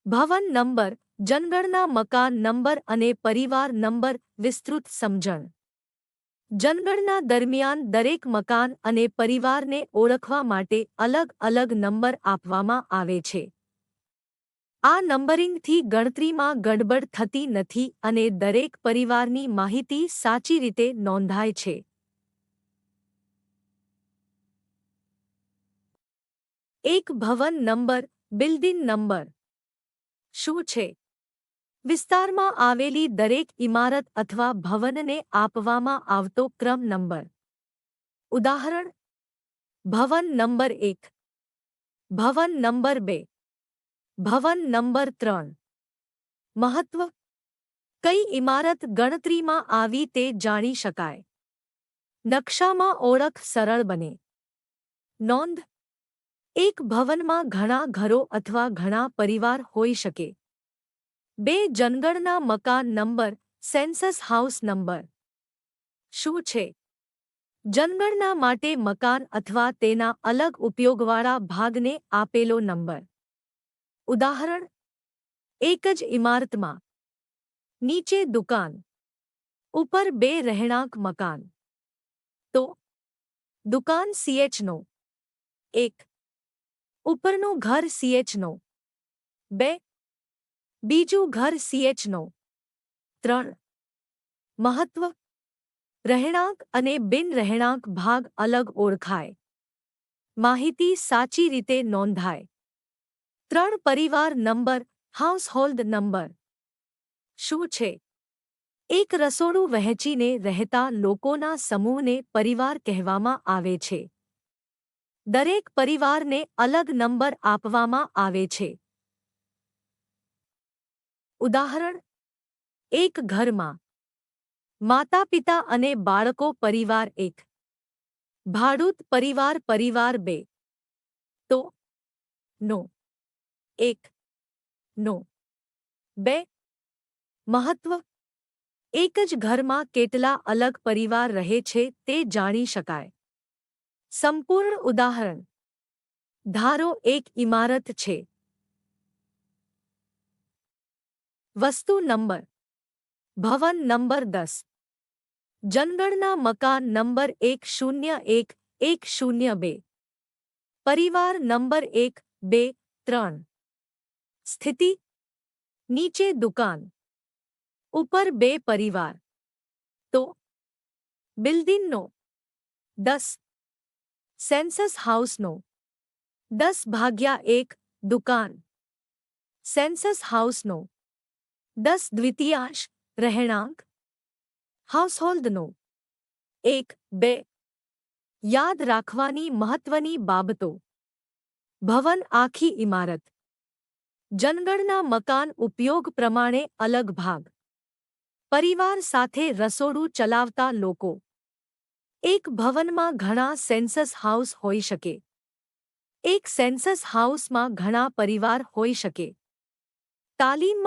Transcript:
ભવન number, જનગણના મકાન number અને પરિવાર નંબર. વિસ્તૃત સમજણ. જનગણના દરમિયાન દરેક મકાન અને પરિવારને ઓળખવા માટે અલગ અલગ નંબર આપવામાં આવે છે. આ નંબરિંગથી ગણતરીમાં ગડબડ થતી નથી અને દરેક પરિવારની માહિતી સાચી રીતે નોંધાય છે. એક ભવન નંબર, બિલ્ડિંગ નંબર શું છે? વિસ્તારમાં આવેલી દરેક ઇમારત અથવા ભવનને આપવામાં આવતો ક્રમ નંબર. ઉદાહરણ: ભવન નંબર 1, ભવન નંબર 2, ભવન નંબર 3. મહત્વ: કઈ ઇમારત ગણતરીમાં આવી તે જાણી શકાય. નકશામાં ઓળખ સરળ બને. નોંધ: એક ભવનમાં ઘણા ઘરો અથવા ઘણા પરિવાર હોઈ શકે. 2 જનગણના મકાન નંબર, સેન્સસ હાઉસ નંબર શું છે? જનગણના માટે મકાન અથવા તેના અલગ ઉપયોગવાળા ભાગને આપેલો નંબર. ઉદાહરણ: એક જ ઇમારતમાં નીચે દુકાન, ઉપર 2 રહેણાંક મકાન. તો દુકાન CH નો 1, ઉપરનું ઘર CH નો 2, બીજું ઘર CH નો 3. મહત્વ: રહેણાંક અને બિન રહેણાંક ભાગ અલગ ઓળખાય. માહિતી સાચી રીતે નોંધાય. 3 પરિવાર નંબર, હાઉસહોલ્ડ નંબર શું છે? એક રસોડું વહેંચીને રહેતા લોકોના સમૂહને પરિવાર કહેવામાં આવે છે. દરેક પરિવારને અલગ નંબર આપવામાં આવે છે. ઉદાહરણ: એક ઘરમાં માતા-પિતા અને બાળકો પરિવાર 1, ભાડૂત પરિવાર પરિવાર 2. તો નો 1, નો 2. મહત્વ: એક જ ઘરમાં કેટલા અલગ પરિવાર રહે છે તે જાણી શકાય. સંપૂર્ણ ઉદાહરણ: ધારો એક ઇમારત છે. વસ્તુ નંબર: ભવન નંબર 10, જનગણના મકાન નંબર 101, 102, પરિવાર નંબર 1, 2, 3. સ્થિતિ: નીચે દુકાન, ઉપર 2 પરિવાર. તો બિલ્ડિંગનો 10, સેન્સસ હાઉસનો 10/1, દુકાન, સેન્સસ હાઉસનો 10/2, રહેણાંક, હાઉસહોલ્ડનો 1, 2. યાદ રાખવાની મહત્વની બાબતો: ભવન આખી ઇમારત. જનગણના મકાન ઉપયોગ પ્રમાણે અલગ ભાગ. પરિવાર સાથે રસોડું ચલાવતા લોકો. એક ભવનમાં ઘણા સેન્સસ હાઉસ હોઈ શકે. એક સેન્સસ હાઉસમાં ઘણા પરિવાર હોઈ શકે. તાલીમમાં